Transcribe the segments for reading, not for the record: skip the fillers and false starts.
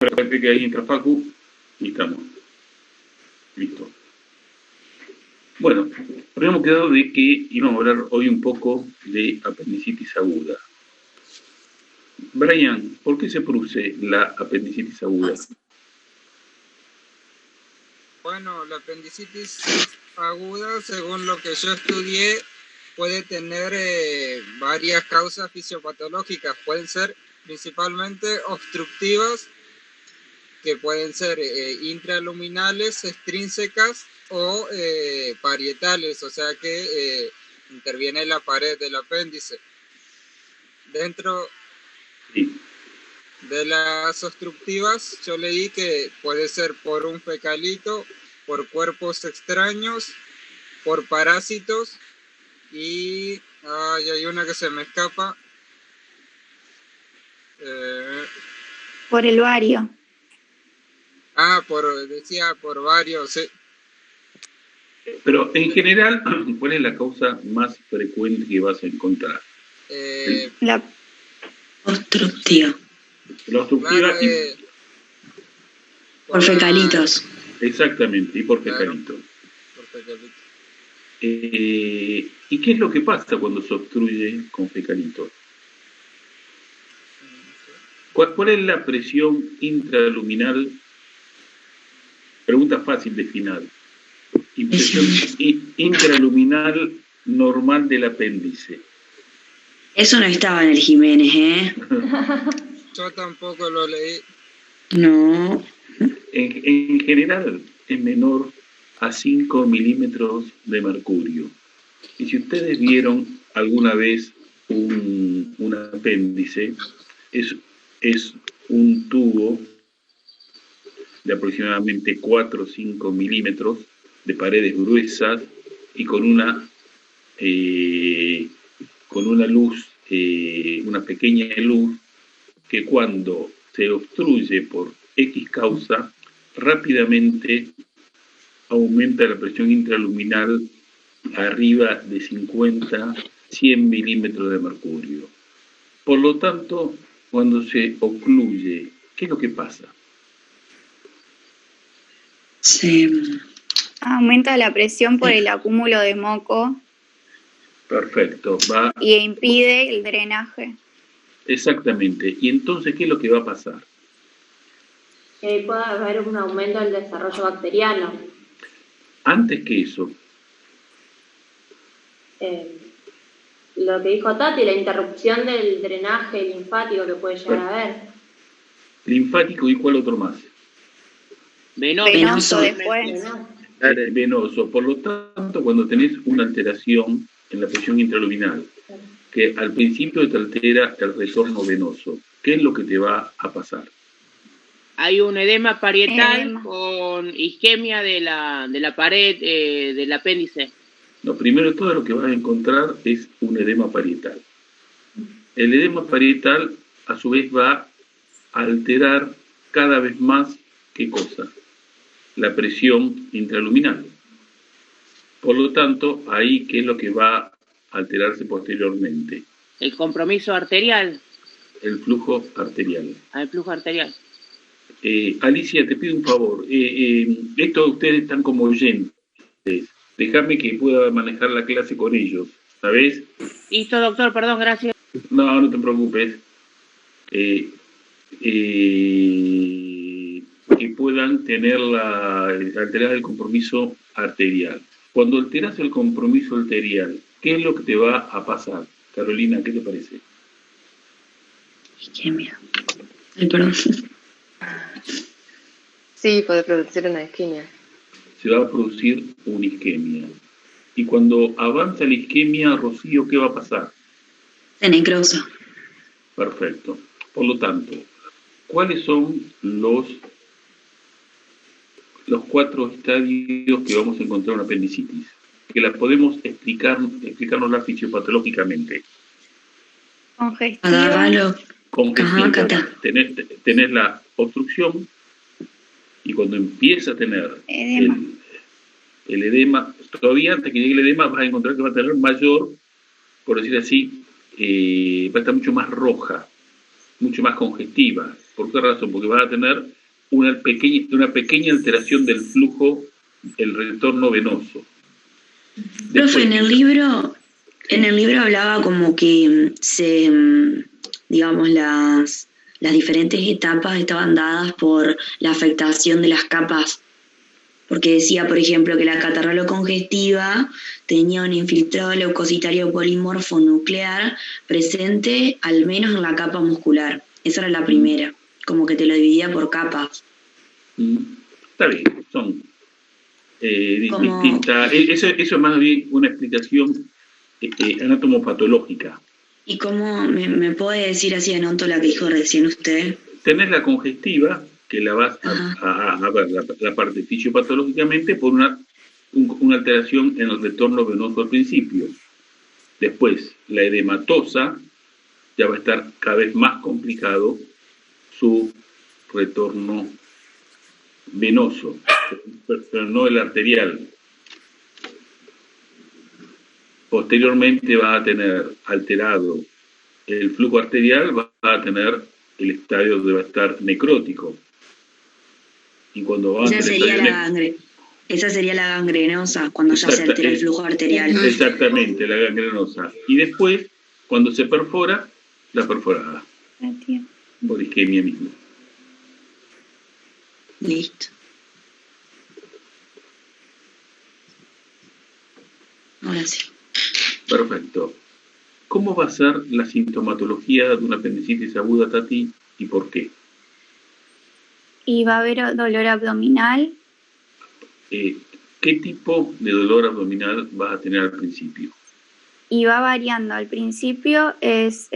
Espérate que ahí entra Facu y estamos. Listo. Bueno, habíamos quedado de que íbamos a hablar hoy un poco de apendicitis aguda. Brian, ¿por qué se produce la apendicitis aguda? Bueno, la apendicitis aguda, según lo que yo estudié, puede tener varias causas fisiopatológicas. Pueden ser principalmente obstructivas, que pueden ser intraluminales, extrínsecas o parietales, o sea que interviene la pared del apéndice. Dentro de las obstructivas, yo leí que puede ser por un fecalito, por cuerpos extraños, por parásitos y hay una que se me escapa. Por el vario. Por varios, sí. Pero en general, ¿cuál es la causa más frecuente que vas a encontrar? La obstructiva. La obstructiva claro, por fecalitos. Exactamente, y por fecalitos. Por fecalitos. ¿Y qué es lo que pasa cuando se obstruye con fecalitos? ¿Cuál es la presión intraluminal? Pregunta fácil de final. Presión intraluminal normal del apéndice. Eso no estaba en el Jiménez, ¿eh? Yo tampoco lo leí. No. En general es menor a 5 milímetros de mercurio. Y si ustedes vieron alguna vez un apéndice, es un tubo de aproximadamente 4 o 5 milímetros de paredes gruesas y con una luz, una pequeña luz que cuando se obstruye por X causa, rápidamente aumenta la presión intraluminal arriba de 50, 100 milímetros de mercurio. Por lo tanto, cuando se ocluye, ¿qué es lo que pasa? Sí. Aumenta la presión por el acúmulo de moco. Perfecto. Y impide el drenaje. Exactamente. Y entonces, ¿qué es lo que va a pasar? Que pueda haber un aumento del desarrollo bacteriano. Antes que eso. Lo que dijo Tati, la interrupción del drenaje linfático que puede llegar a haber. Linfático y ¿cuál otro más? Venoso después. Venoso. Por lo tanto, cuando tenés una alteración en la presión intraluminal, que al principio te altera el retorno venoso, ¿qué es lo que te va a pasar? Hay un edema parietal con isquemia de la pared del apéndice. No, primero de todo lo que vas a encontrar es un edema parietal. El edema parietal, a su vez, va a alterar cada vez más, ¿qué cosa? La presión intraluminal. Por lo tanto, ahí, ¿qué es lo que va a alterarse posteriormente? El compromiso arterial. El flujo arterial. El flujo arterial. Alicia, te pido un favor. Esto ustedes están como oyentes. Déjame que pueda manejar la clase con ellos, ¿sabes? Listo, doctor, perdón, gracias. No, no te preocupes. Que puedan tener alterar el compromiso arterial. Cuando alteras el compromiso arterial, ¿qué es lo que te va a pasar? Carolina, ¿qué te parece? Isquemia. Ay, perdón. Sí, puede producir una isquemia. Se va a producir una isquemia. Y cuando avanza la isquemia, Rocío, ¿qué va a pasar? Se necrosa. Perfecto. Por lo tanto, ¿cuáles son los 4 estadios que vamos a encontrar en una apendicitis? Que las podemos explicarnosla fisiopatológicamente. Congestión. Tenés la obstrucción y cuando empieza a tener el edema, todavía antes que llegue el edema vas a encontrar que va a tener mayor, por decir así, va a estar mucho más roja, mucho más congestiva. ¿Por qué razón? Porque vas a tener una pequeña alteración del flujo, el retorno venoso. Profe, en el libro hablaba como que digamos, las diferentes etapas estaban dadas por la afectación de las capas. Porque decía, por ejemplo, que la catarralo congestiva tenía un infiltrado leucocitario polimorfo nuclear presente al menos en la capa muscular. Esa era la primera, como que te lo dividía por capas. Está bien, son distintas. Eso es más bien una explicación anatomopatológica. ¿Y cómo me puede decir así anoto la que dijo recién usted? Tenés la congestiva, que la vas a ver la parte fisiopatológicamente por una alteración en el retorno venoso al principio. Después, la edematosa, ya va a estar cada vez más complicado su retorno venoso, pero no el arterial. Posteriormente va a tener alterado el flujo arterial, va a tener el estadio donde va a estar necrótico. Y cuando va esa sería la gangrenosa, cuando ya se altera el flujo arterial. Exactamente, la gangrenosa. Y después, cuando se perfora, la perforada. Por isquemia misma. Listo. Ahora sí. Perfecto. ¿Cómo va a ser la sintomatología de una apendicitis aguda, Tati, y por qué? Y va a haber dolor abdominal. ¿Qué tipo de dolor abdominal vas a tener al principio? Y va variando. Al principio es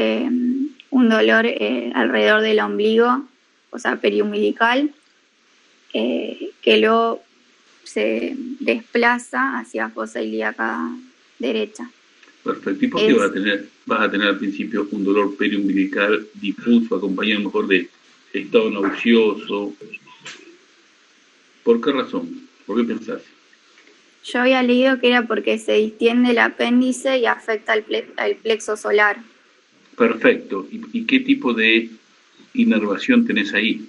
un dolor alrededor del ombligo, o sea, periumbilical, que luego se desplaza hacia fosa ilíaca derecha. Perfecto. ¿Y por qué vas a tener al principio un dolor periumbilical difuso, acompañado mejor de estado nauseoso? ¿Por qué razón? ¿Por qué pensás? Yo había leído que era porque se distiende el apéndice y afecta al plexo solar. Perfecto. ¿Y qué tipo de inervación tenés ahí?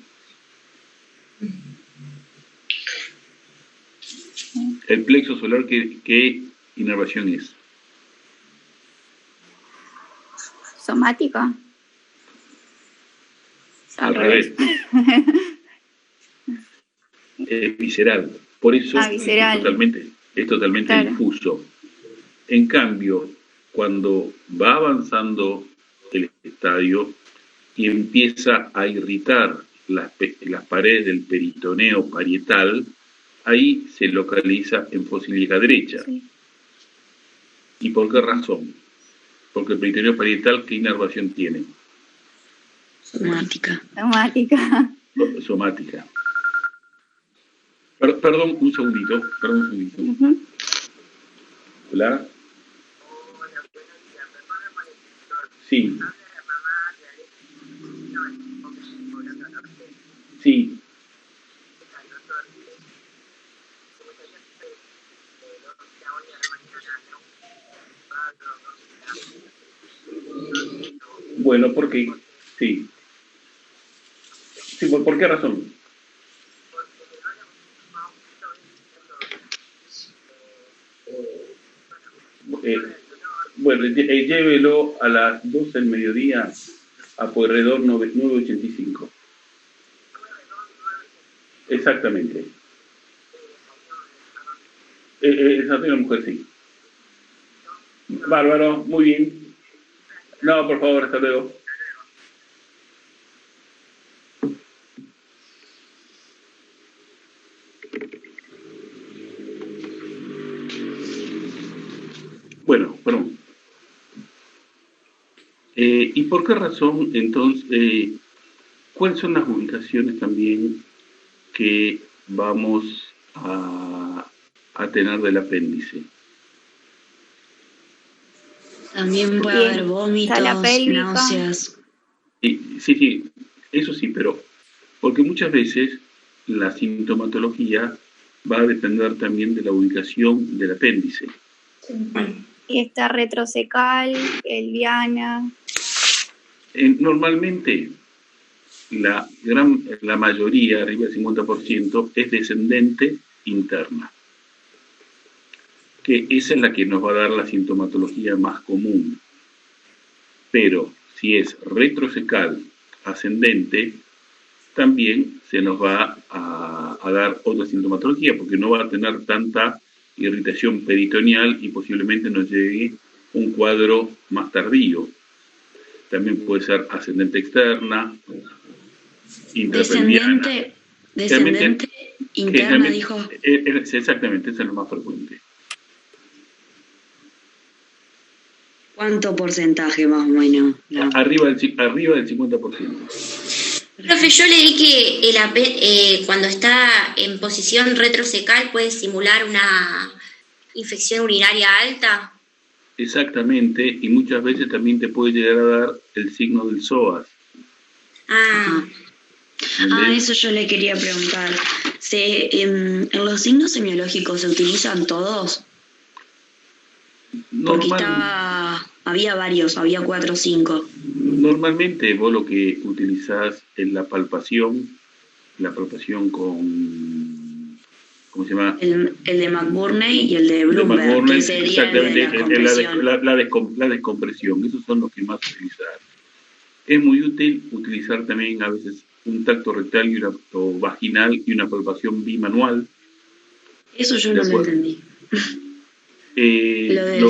El plexo solar, ¿qué inervación es? ¿Somática? Al revés. Visceral. Por eso visceral. es totalmente claro. Difuso. En cambio, cuando va avanzando el estadio y empieza a irritar las paredes del peritoneo parietal, ahí se localiza en fosa ilíaca derecha. Sí. ¿Y por qué razón? Porque el peritoneo parietal, ¿qué inervación tiene? Somática. Somática. Perdón, un segundito. Uh-huh. Hola. Sí. Sí. Bueno, ¿por qué? Sí. Sí, ¿por qué razón? Bueno, llévelo a las 12 del mediodía a Pueyrredón 985. Exactamente. Esa es una mujer, sí. Bárbaro, muy bien. No, por favor, hasta luego. Bueno, perdón. ¿Y por qué razón, entonces, cuáles son las ubicaciones también que vamos a tener del apéndice? También puede haber vómitos, náuseas. Sí, eso sí, pero porque muchas veces la sintomatología va a depender también de la ubicación del apéndice. Sí. Y está retrocecal, pelviana. Normalmente la mayoría, arriba del 50%, es descendente interna, que esa es la que nos va a dar la sintomatología más común. Pero si es retrocecal ascendente, también se nos va a dar otra sintomatología, porque no va a tener tanta irritación peritoneal y posiblemente nos llegue un cuadro más tardío. También puede ser ascendente externa, intrapelviana. Descendente interna, dijo. Exactamente, esa es lo más frecuente. ¿Cuánto porcentaje más o menos? Arriba del 50%. Profe, yo leí que cuando está en posición retrocecal puede simular una infección urinaria alta. Exactamente, y muchas veces también te puede llegar a dar el signo del psoas. Eso yo le quería preguntar. ¿En los signos semiológicos se utilizan todos? Porque había varios, había 4 o 5. Normalmente vos lo que utilizás es la palpación con... ¿Cómo se llama? El de McBurney y el de Bloomberg, que sería exactamente, la descompresión. Esos son los que más utilizar. Es muy útil utilizar también a veces un tacto rectal o vaginal y una palpación bimanual. Eso yo no lo entendí. Lo del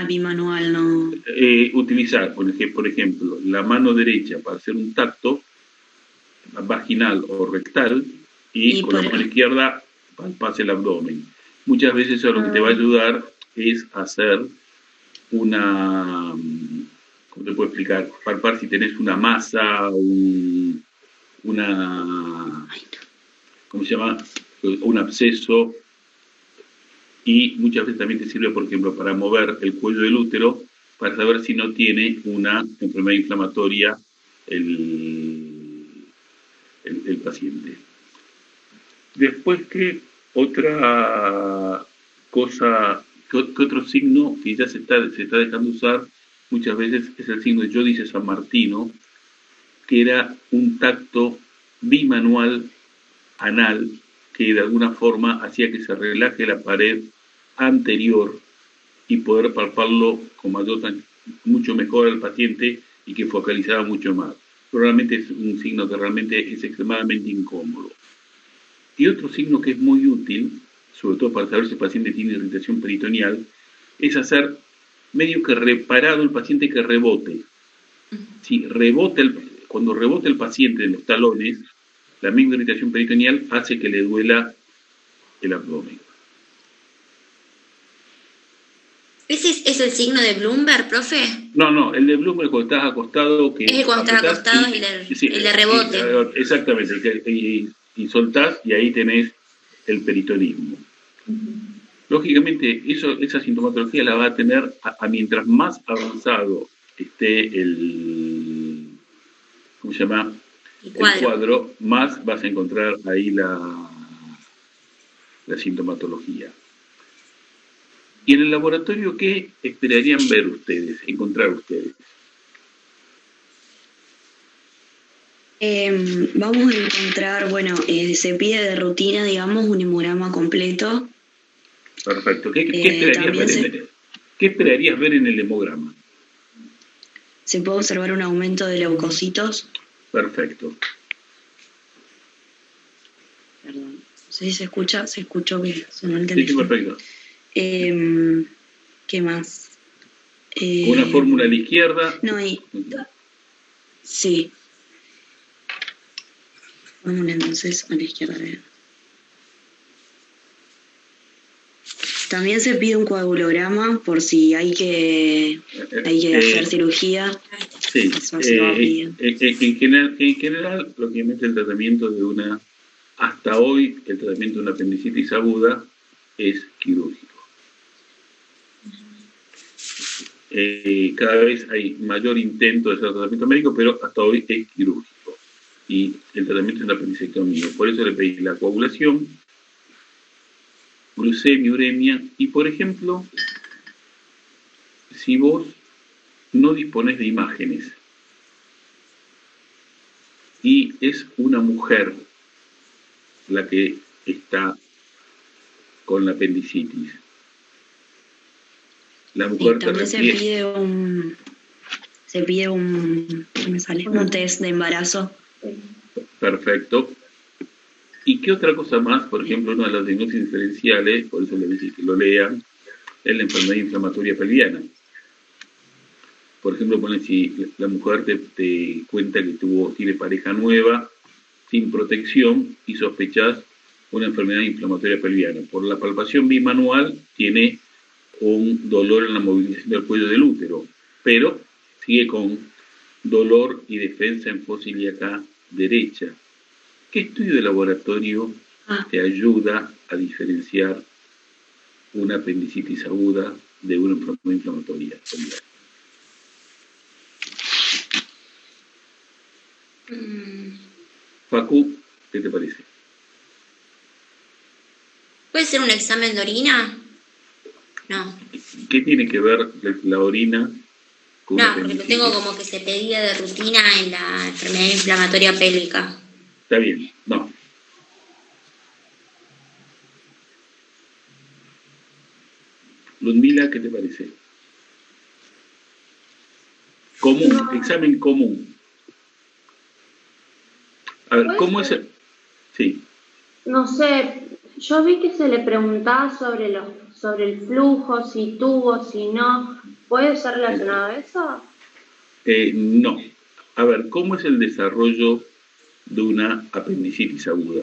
bimanual no. Utilizar, por ejemplo, la mano derecha para hacer un tacto vaginal o rectal y con la mano izquierda palpas el abdomen. Muchas veces eso lo que te va a ayudar es hacer una, ¿cómo te puedo explicar? Palpar si tenés una masa, ¿cómo se llama? Un absceso. Y muchas veces también te sirve, por ejemplo, para mover el cuello del útero, para saber si no tiene una enfermedad inflamatoria el paciente. Después, ¿qué otra cosa, qué otro signo que ya se está dejando usar muchas veces es el signo de Giudice San Martino, que era un tacto bimanual anal que de alguna forma hacía que se relaje la pared anterior y poder palparlo con mucho mejor al paciente y que focalizaba mucho más. Probablemente es un signo que realmente es extremadamente incómodo. Y otro signo que es muy útil, sobre todo para saber si el paciente tiene irritación peritoneal, es hacer medio que reparado el paciente que rebote. Si cuando rebota el paciente en los talones, la misma irritación peritoneal hace que le duela el abdomen. ¿Ese es el signo de Bloomberg, profe? No, el de Bloomberg cuando estás acostado... Es cuando estás acostado y el de rebote. Exactamente, y soltás y ahí tenés el peritonismo. Lógicamente, esa sintomatología la va a tener mientras más avanzado esté el cuadro, más vas a encontrar ahí la sintomatología. ¿Y en el laboratorio qué esperarían encontrar ustedes? Vamos a encontrar, se pide de rutina, digamos, un hemograma completo. Perfecto. ¿Qué esperarías ver en el hemograma? Se puede observar un aumento de leucocitos. Perfecto. Perdón. No sé si se escuchó bien, sonó el teléfono. Sí, perfecto. ¿Qué más? ¿Una fórmula a la izquierda? Sí. Fórmula entonces a la izquierda. También se pide un coagulograma por si hay que hacer cirugía. Sí. En general, lógicamente el tratamiento hasta hoy, el tratamiento de una apendicitis aguda es quirúrgico. Cada vez hay mayor intento de hacer tratamiento médico, pero hasta hoy es quirúrgico. Y el tratamiento es la apendicectomía. Por eso le pedí la coagulación, glucemia, uremia, y por ejemplo, si vos no disponés de imágenes, y es una mujer la que está con la apendicitis. La mujer también se pide un test de embarazo. Perfecto. ¿Y qué otra cosa más? Por ejemplo, una de las diagnósticos diferenciales, por eso les dije que lo lean, es la enfermedad inflamatoria pelviana. Por ejemplo, si la mujer te cuenta que tiene pareja nueva, sin protección, y sospechas una enfermedad inflamatoria pelviana. Por la palpación bimanual tiene un dolor en la movilización del cuello del útero, pero sigue con dolor y defensa en fosa ilíaca derecha. ¿Qué estudio de laboratorio te ayuda a diferenciar una apendicitis aguda de una enfermedad inflamatoria pelviana? Facu, ¿qué te parece? ¿Puede ser un examen de orina? No. ¿Qué tiene que ver la orina con No, porque lo tengo como que se pedía de rutina en la enfermedad inflamatoria pélvica. Está bien, no. Ludmila, ¿qué te parece? Común, no. Examen común. A ver, ¿cómo es el...? Sí. No sé, yo vi que se le preguntaba sobre el flujo, si tuvo, si no. ¿Puede ser relacionado a eso? No. A ver, ¿cómo es el desarrollo de una apendicitis aguda?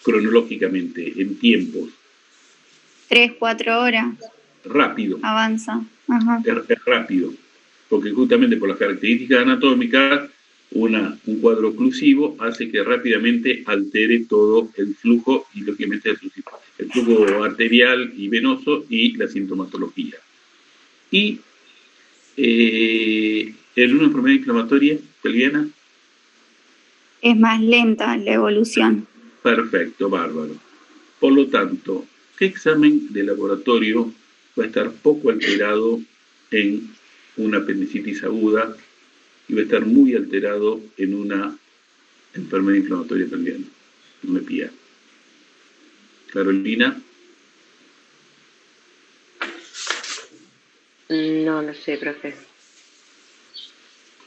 Cronológicamente, en tiempos. 3-4 horas. Rápido. Avanza. Ajá. Es rápido, porque justamente por las características anatómicas, un cuadro oclusivo hace que rápidamente altere todo el flujo y lógicamente el flujo arterial y venoso y la sintomatología. Y en una enfermedad inflamatoria pelviana es más lenta la evolución. Perfecto, bárbaro. Por lo tanto, ¿qué examen de laboratorio va a estar poco alterado en una apendicitis aguda y va a estar muy alterado en una enfermedad inflamatoria pelviana? No me pida. Carolina. No sé, profe.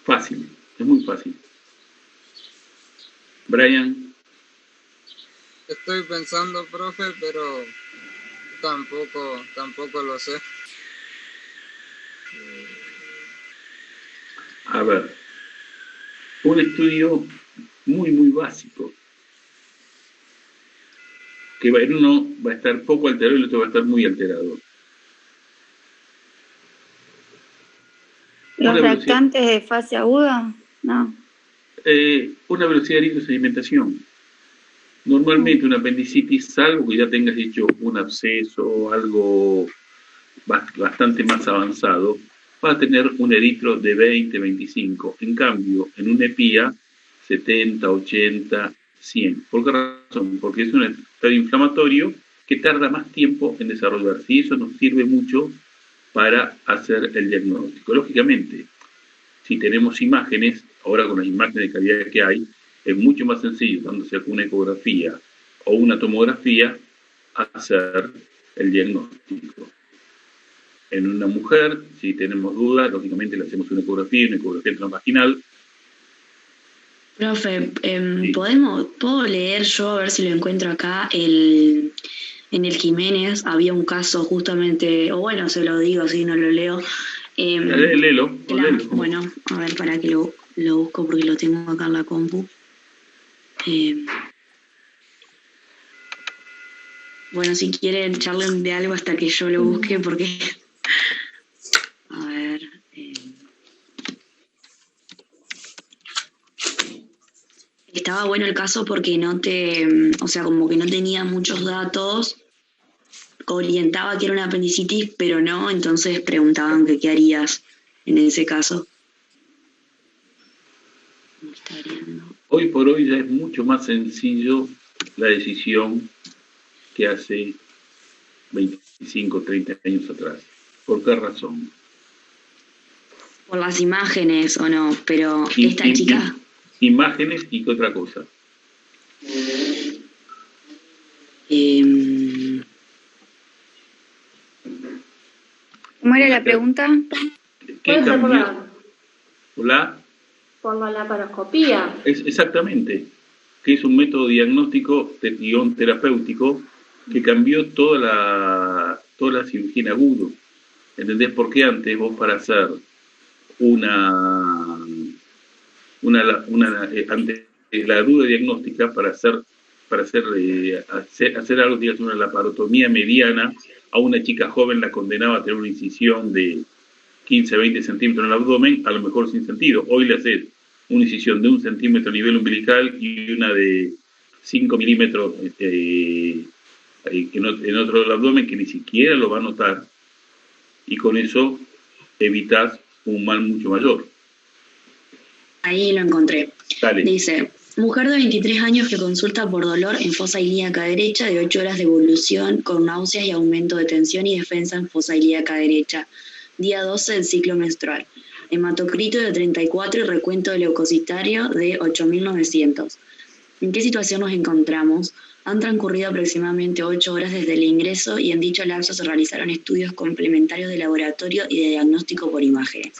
Fácil, es muy fácil. Brian. Estoy pensando, profe, pero tampoco lo sé. A ver, un estudio muy, muy básico. Que en uno va a estar poco alterado y el otro va a estar muy alterado. ¿Los reactantes de fase aguda? No. Una velocidad de sedimentación. Normalmente una apendicitis, salvo que ya tengas hecho un absceso o algo bastante más avanzado, va a tener un eritro de 20, 25. En cambio, en una EPIA, 70, 80, 100. ¿Por qué razón? Porque es un estadio inflamatorio que tarda más tiempo en desarrollarse y eso nos sirve mucho para hacer el diagnóstico. Lógicamente, si tenemos imágenes, ahora con las imágenes de calidad que hay, es mucho más sencillo, dándose una ecografía o una tomografía, hacer el diagnóstico. En una mujer, si tenemos dudas, lógicamente le hacemos una ecografía transvaginal. Profe, Sí. ¿puedo leer yo, a ver si lo encuentro acá? En el Jiménez había un caso justamente, o bueno, se lo digo, si no lo leo. Léelo. Bueno, a ver, para que lo busco porque lo tengo acá en la compu. Bueno, si quieren, charlen de algo hasta que yo lo busque, porque... A ver... Estaba bueno el caso porque como que no tenía muchos datos, orientaba que era una apendicitis, pero no, entonces preguntaban que qué harías en ese caso. Hoy por hoy ya es mucho más sencillo la decisión que hace 25, 30 años atrás. ¿Por qué razón? Por las imágenes o no, pero esta chica... imágenes y qué otra cosa. ¿Cómo era la pregunta? ¿Qué cambió? ¿Hola? Por la laparoscopía. Exactamente, que es un método diagnóstico guión terapéutico que cambió toda la cirugía en agudo. ¿Entendés? Porque antes vos para hacer ante la duda diagnóstica, para hacer algo, digamos, una laparotomía mediana, a una chica joven la condenaba a tener una incisión de 15 a 20 centímetros en el abdomen, a lo mejor sin sentido. Hoy le haces una incisión de 1 centímetro a nivel umbilical y una de 5 milímetros en otro del abdomen que ni siquiera lo va a notar, y con eso evitas un mal mucho mayor. Ahí lo encontré. Dale. Dice, mujer de 23 años que consulta por dolor en fosa ilíaca derecha de 8 horas de evolución con náuseas y aumento de tensión y defensa en fosa ilíaca derecha. Día 12 del ciclo menstrual. Hematocrito de 34 y recuento de leucocitario de 8.900. ¿En qué situación nos encontramos? Han transcurrido aproximadamente 8 horas desde el ingreso y en dicho lapso se realizaron estudios complementarios de laboratorio y de diagnóstico por imágenes.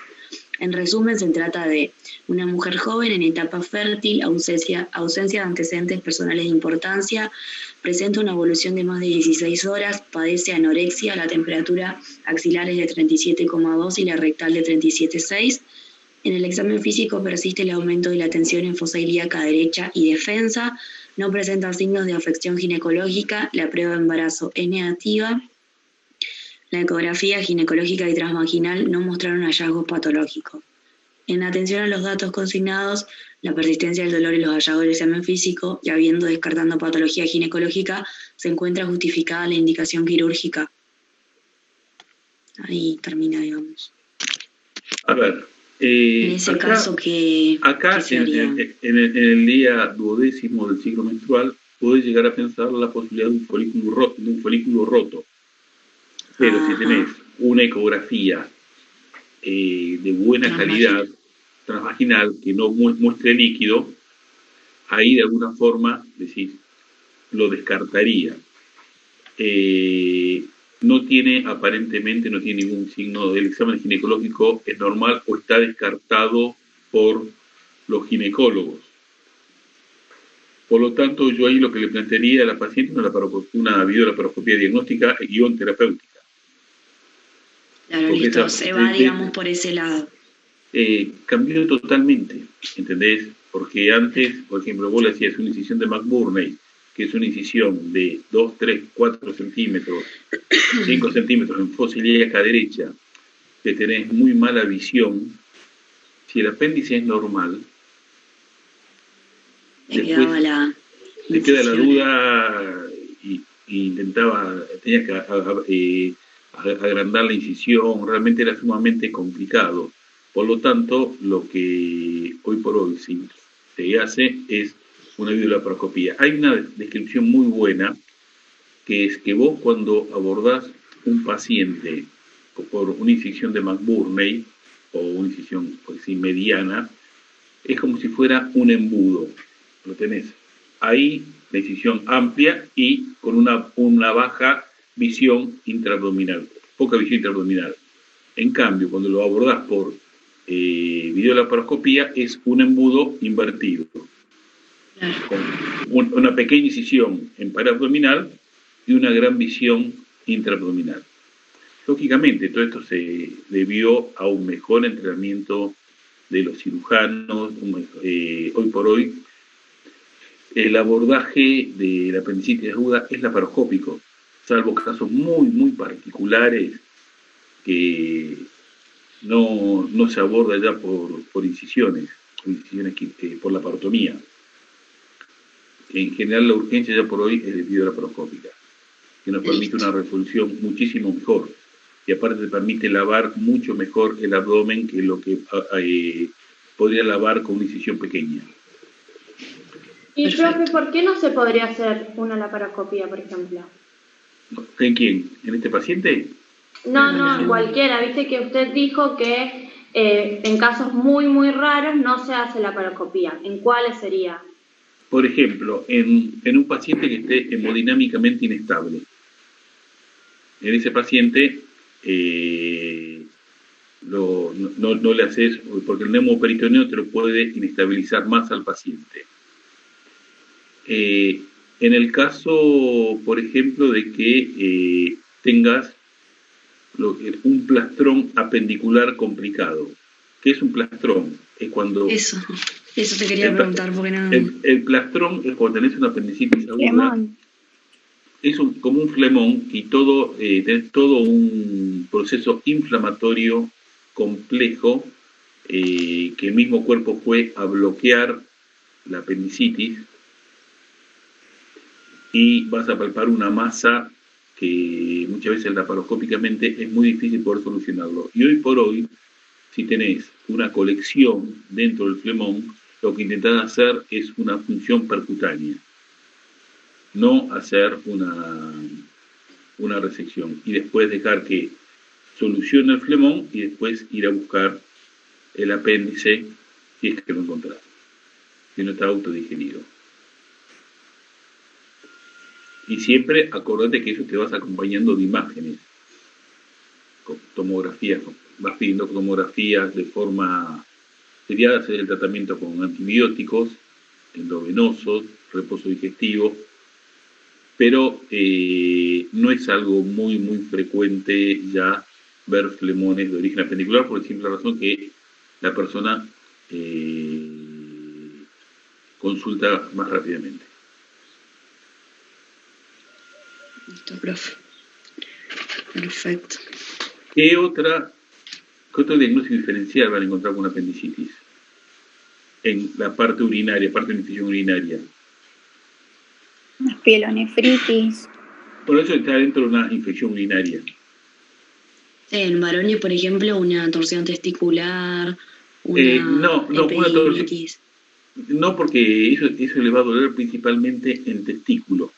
En resumen, se trata de una mujer joven en etapa fértil, ausencia de antecedentes personales de importancia, presenta una evolución de más de 16 horas, padece anorexia, la temperatura axilar es de 37,2 y la rectal de 37,6. En el examen físico persiste el aumento de la tensión en fosa ilíaca derecha y defensa, no presenta signos de afección ginecológica, la prueba de embarazo es negativa. La ecografía ginecológica y transvaginal no mostraron hallazgos patológicos. En atención a los datos consignados, la persistencia del dolor y los hallazgos del examen físico, y habiendo descartando patología ginecológica, se encuentra justificada la indicación quirúrgica. Ahí termina, digamos. A ver. En ese caso, ¿qué sería? En el día 12º del ciclo menstrual, podés llegar a pensar la posibilidad de un folículo roto. Pero si tenés una ecografía de buena calidad, transvaginal, que no muestre líquido, ahí de alguna forma, decís, lo descartaría. Aparentemente no tiene ningún signo del examen ginecológico, es normal o está descartado por los ginecólogos. Por lo tanto, yo ahí lo que le plantearía a la paciente es una videolaparoscopía diagnóstica guión terapéutica. Claro, listo, se va, digamos, por ese lado. Cambió totalmente, ¿entendés? Porque antes, por ejemplo, vos le hacías una incisión de McBurney, que es una incisión de 2, 3, 4 centímetros, 5 centímetros en fosa ilíaca derecha, que tenés muy mala visión. Si el apéndice es normal, te queda la duda y tenías que agrandar la incisión, realmente era sumamente complicado. Por lo tanto, lo que hoy por hoy se hace es una videolaparoscopía. Hay una descripción muy buena, que es que vos cuando abordás un paciente por una incisión de McBurney, o una incisión mediana, es como si fuera un embudo. Lo tenés ahí, la incisión amplia y con una baja visión intraabdominal, poca visión intraabdominal. En cambio, cuando lo abordás por videolaparoscopía, es un embudo invertido, con una pequeña incisión en pared abdominal y una gran visión intraabdominal. Lógicamente, todo esto se debió a un mejor entrenamiento de los cirujanos. Hoy por hoy, el abordaje de la apendicitis aguda es laparoscópico, salvo casos muy, muy particulares que no se aborda ya por incisiones por laparotomía. En general, la urgencia ya por hoy es de videolaparoscópica, que nos permite una resolución muchísimo mejor, y aparte te permite lavar mucho mejor el abdomen que lo que podría lavar con una incisión pequeña. Y profe, ¿por qué no se podría hacer una laparoscopía, por ejemplo? ¿En quién? ¿En este paciente? No, en cualquiera. Viste que usted dijo que en casos muy, muy raros no se hace la paroscopía. ¿En cuáles sería? Por ejemplo, en un paciente que esté hemodinámicamente inestable. En ese paciente no le haces, porque el neumoperitoneo te lo puede inestabilizar más al paciente. En el caso, por ejemplo, de que tengas un plastrón apendicular complicado. ¿Qué es un plastrón? Es cuando... Eso te quería preguntar, porque no... El plastrón es cuando tenés una apendicitis aguda. Es como un flemón y tenés todo un proceso inflamatorio complejo que el mismo cuerpo fue a bloquear la apendicitis, y vas a palpar una masa que muchas veces laparoscópicamente es muy difícil poder solucionarlo. Y hoy por hoy, si tenés una colección dentro del flemón, lo que intentás hacer es una función percutánea, no hacer una resección. Y después dejar que solucione el flemón y después ir a buscar el apéndice si es que lo encontrás, si no está autodigerido. Y siempre acordate que eso te vas acompañando de imágenes, con tomografías, vas pidiendo tomografías de forma seriada, hacer el tratamiento con antibióticos, endovenosos, reposo digestivo, pero no es algo muy, muy frecuente ya ver flemones de origen apendicular, por la simple razón que la persona consulta más rápidamente. Listo, profe. Perfecto. ¿Qué otro diagnóstico diferencial van a encontrar con una apendicitis? En la parte urinaria, parte de la infección urinaria. Pielonefritis. Por eso está dentro de una infección urinaria. En varones, por ejemplo, una torsión testicular, una epididimitis. No, porque eso le va a doler principalmente en testículo.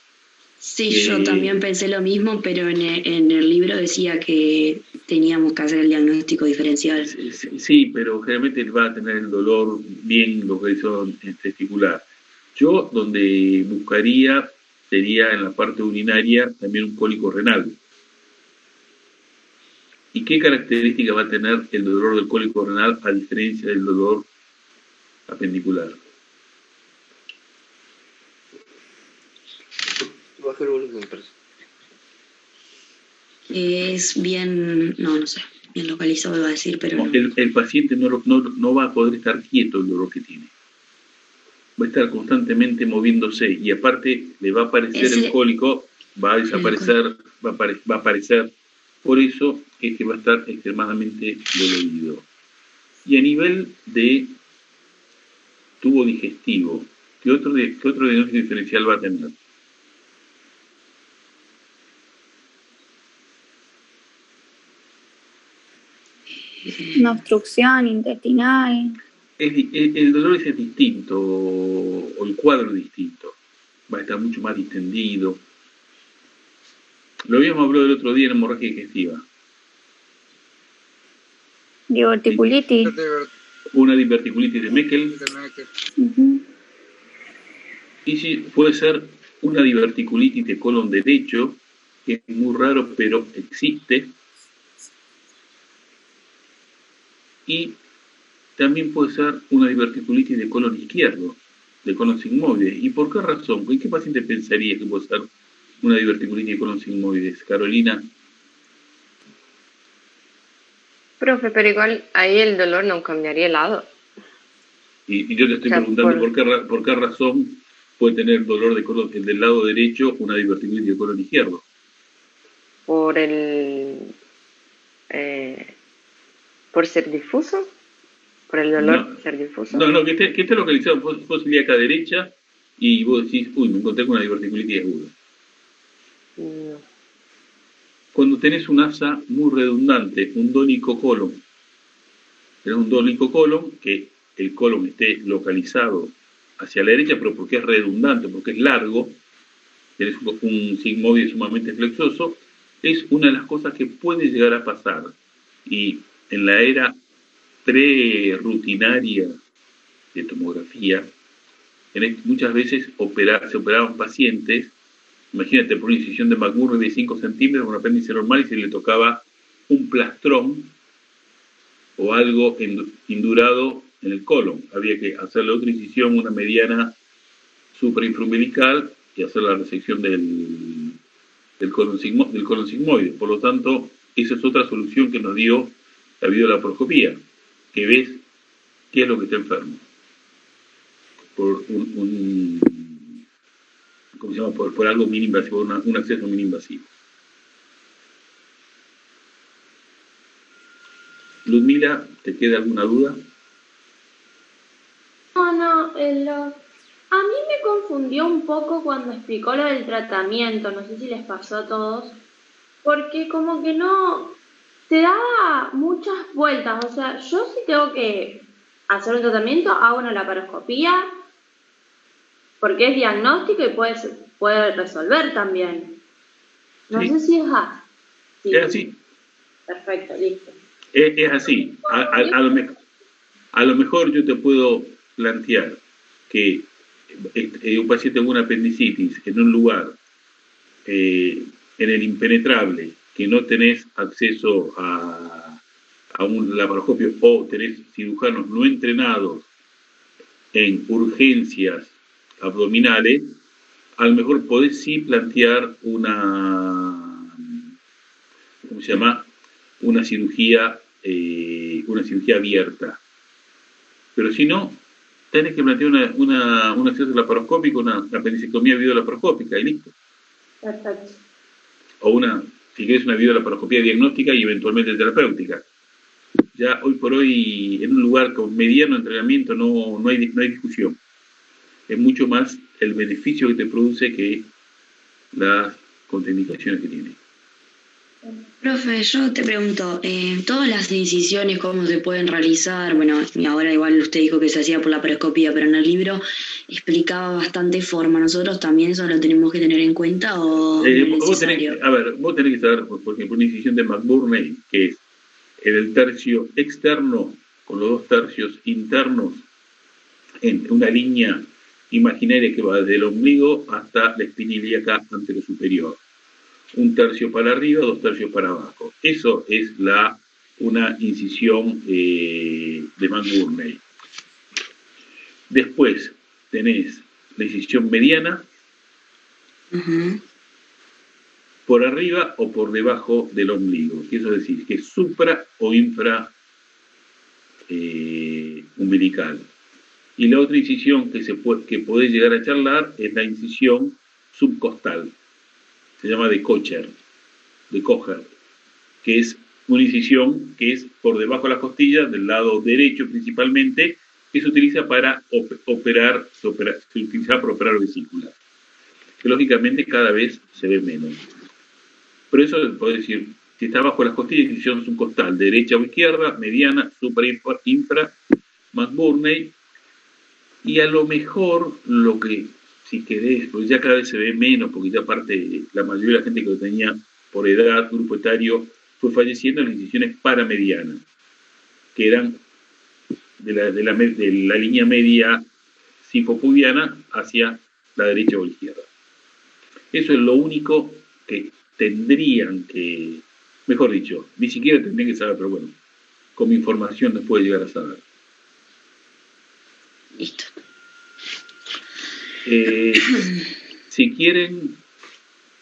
Sí, yo también pensé lo mismo, pero en el libro decía que teníamos que hacer el diagnóstico diferencial. Sí, pero generalmente va a tener el dolor bien localizado en testicular. Yo donde buscaría sería en la parte urinaria también un cólico renal. ¿Y qué característica va a tener el dolor del cólico renal a diferencia del dolor apendicular? Es bien, no sé, bien localizado iba a decir, pero no. El paciente no va a poder estar quieto el dolor que tiene. Va a estar constantemente moviéndose y aparte le va a aparecer el cólico, va a desaparecer, va a aparecer. Por eso es que va a estar extremadamente dolorido. Y a nivel de tubo digestivo, ¿qué otro diagnóstico diferencial va a tener? Una obstrucción intestinal. El dolor es distinto, o el cuadro es distinto. Va a estar mucho más distendido. Lo habíamos hablado el otro día en hemorragia digestiva. Diverticulitis. Una diverticulitis de Meckel. Y sí, puede ser una diverticulitis de colon derecho, que es muy raro, pero existe. Y también puede ser una diverticulitis de colon izquierdo, de colon sigmoide. ¿Y por qué razón? ¿En qué paciente pensaría que puede ser una diverticulitis de colon sigmoides? Carolina. Profe, pero igual ahí el dolor no cambiaría el lado. Y yo te estoy preguntando por qué razón puede tener dolor de colon del lado derecho una diverticulitis de colon izquierdo. Por ser difuso. ¿Por el dolor ser difuso? No, que esté localizado vos ilíaca derecha y vos decís, me encontré con una diverticulitis aguda. No. Cuando tenés un asa muy redundante, un dónico colon, tenés un dónico colon, que el colon esté localizado hacia la derecha, pero porque es redundante, porque es largo, tenés un sigmoide sumamente flexoso, es una de las cosas que puede llegar a pasar. Y en la era prerutinaria de tomografía, muchas veces se operaban pacientes, imagínate, por una incisión de McMurray de 5 centímetros, un apéndice normal, y se le tocaba un plastrón o algo indurado en el colon. Había que hacerle otra incisión, una mediana suprainfraumbilical, y hacer la resección del colon sigmoide. Por lo tanto, esa es otra solución que nos dio la videolaparoscopía, que ves qué es lo que está enfermo por ¿cómo se llama? Por algo mini-invasivo, un acceso mini-invasivo. Ludmila, ¿te queda alguna duda? No, a mí me confundió un poco cuando explicó lo del tratamiento, no sé si les pasó a todos, porque como que no, te daba muchas vueltas, o sea, yo si tengo que hacer un tratamiento, hago una laparoscopía, porque es diagnóstico y puede resolver también. No sé si es así. Sí. Es así. Perfecto, listo. Es así. A lo mejor yo te puedo plantear que un paciente con una apendicitis en un lugar, en el impenetrable, que no tenés acceso a un laparoscopio, o tenés cirujanos no entrenados en urgencias abdominales, a lo mejor podés sí plantear una cirugía abierta. Pero si no, tenés que plantear un acceso laparoscópico, una apendicectomía videolaparoscópica y listo. Perfecto. O si querés, una videolaparoscopía diagnóstica y eventualmente terapéutica. Ya hoy por hoy, en un lugar con mediano entrenamiento, no hay discusión. Es mucho más el beneficio que te produce que las contraindicaciones que tiene. Profe, yo te pregunto, todas las incisiones, ¿cómo se pueden realizar? Bueno, ahora igual usted dijo que se hacía por la laparoscopía, pero en el libro explicaba bastante forma. ¿Nosotros también eso lo tenemos que tener en cuenta o no es necesario? Vos tenés que saber, por ejemplo, una incisión de McBurney, que es en el tercio externo con los 2 tercios internos en una línea imaginaria que va desde el ombligo hasta la espina ilíaca anterosuperior. 1 tercio para arriba, 2 tercios para abajo. Eso es una incisión de McBurney. Después tenés la incisión mediana, por arriba o por debajo del ombligo. Eso es decir, que es supra o infra umbilical. Y la otra incisión que podés llegar a charlar es la incisión subcostal. Se llama de Kocher, que es una incisión que es por debajo de las costillas, del lado derecho principalmente, que se utiliza para operar vesícula. Que lógicamente cada vez se ve menos. Pero eso puede decir, si está bajo las costillas, incisión subcostal, derecha o izquierda, mediana, supra, infra, McBurney, y a lo mejor lo que, si querés, porque ya cada vez se ve menos, porque ya aparte la mayoría de la gente que lo tenía por edad, grupo etario, fue falleciendo en las incisiones paramedianas, que eran de la línea media sifopudiana hacia la derecha o izquierda. Eso es lo único que tendrían que, mejor dicho, ni siquiera tendrían que saber, pero bueno, con mi información les puede llegar a saber. Listo. Si quieren,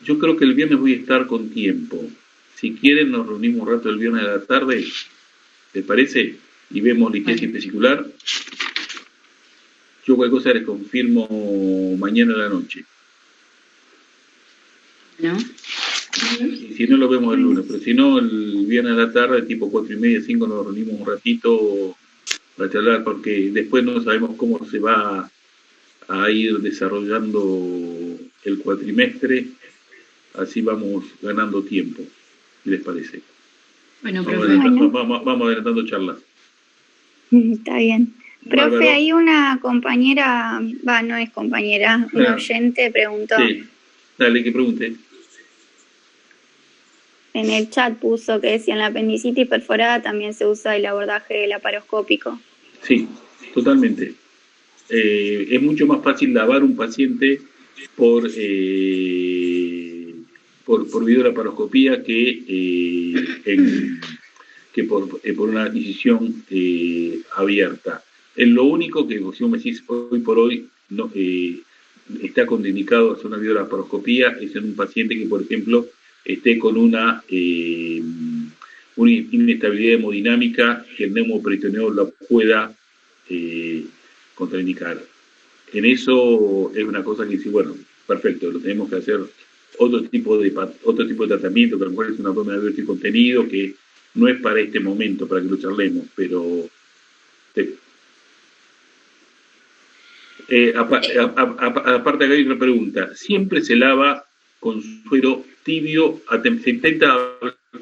yo creo que el viernes voy a estar con tiempo. Si quieren, nos reunimos un rato el viernes a la tarde, ¿les parece? Y vemos la iglesia vesicular. Yo cualquier cosa les confirmo mañana a la noche. ¿No? Y si no, lo vemos el lunes. Pero si no, el viernes a la tarde, tipo 4:30, 5, nos reunimos un ratito para charlar, porque después no sabemos cómo se va a ir desarrollando el cuatrimestre. Así vamos ganando tiempo. ¿Qué les parece? Bueno, vamos adelantando charlas. Está bien. Profe, Bárbaro. ahí una compañera, no es compañera, un oyente preguntó. Sí. Dale, que pregunte. en el chat puso que si en la apendicitis perforada también se usa el abordaje laparoscópico. Sí, totalmente. Es mucho más fácil lavar un paciente por videolaparoscopía que por una incisión abierta. Es lo único que, si me decís, hoy por hoy no, está contraindicado hacer una videolaparoscopía es en un paciente que, por ejemplo, esté con una inestabilidad hemodinámica que el neumoperitoneo la pueda contraindicar. En eso es una cosa que dice, bueno, perfecto, lo tenemos que hacer otro tipo de tratamiento, que a lo mejor es una forma de abierto y contenido, que no es para este momento, para que lo charlemos, pero... aparte acá hay otra pregunta. ¿Siempre se lava con suero tibio? Se intenta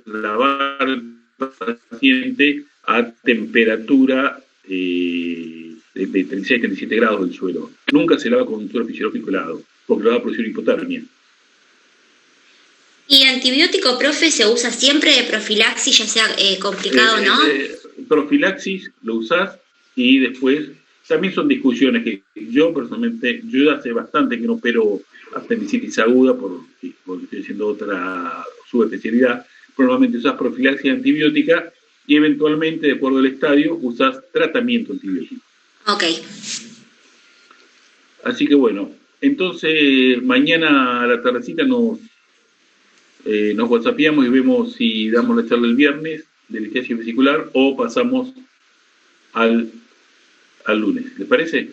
lavar al paciente a temperatura de 36-37 grados del suelo. Nunca se lava con un suero fisiológico helado, porque lo va a producir hipotermia. ¿Y antibiótico, profe, se usa siempre de profilaxis, ya sea complicado o no? Profilaxis lo usás y después también son discusiones que yo personalmente, yo hace bastante que no opero apendicitis aguda porque estoy haciendo otra subespecialidad. Normalmente usás profilaxis antibiótica y eventualmente, de acuerdo al estadio, usás tratamiento antibiótico. Ok. Así que bueno, entonces mañana a la tardecita nos whatsappeamos y vemos si damos la charla el viernes de litiasis vesicular o pasamos al lunes. ¿Les parece?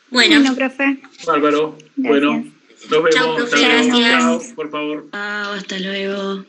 Bueno, profe. Bárbaro. Gracias. Bueno, nos vemos. Chao, profe, Hasta luego. gracias. Chao, por favor. Hasta luego.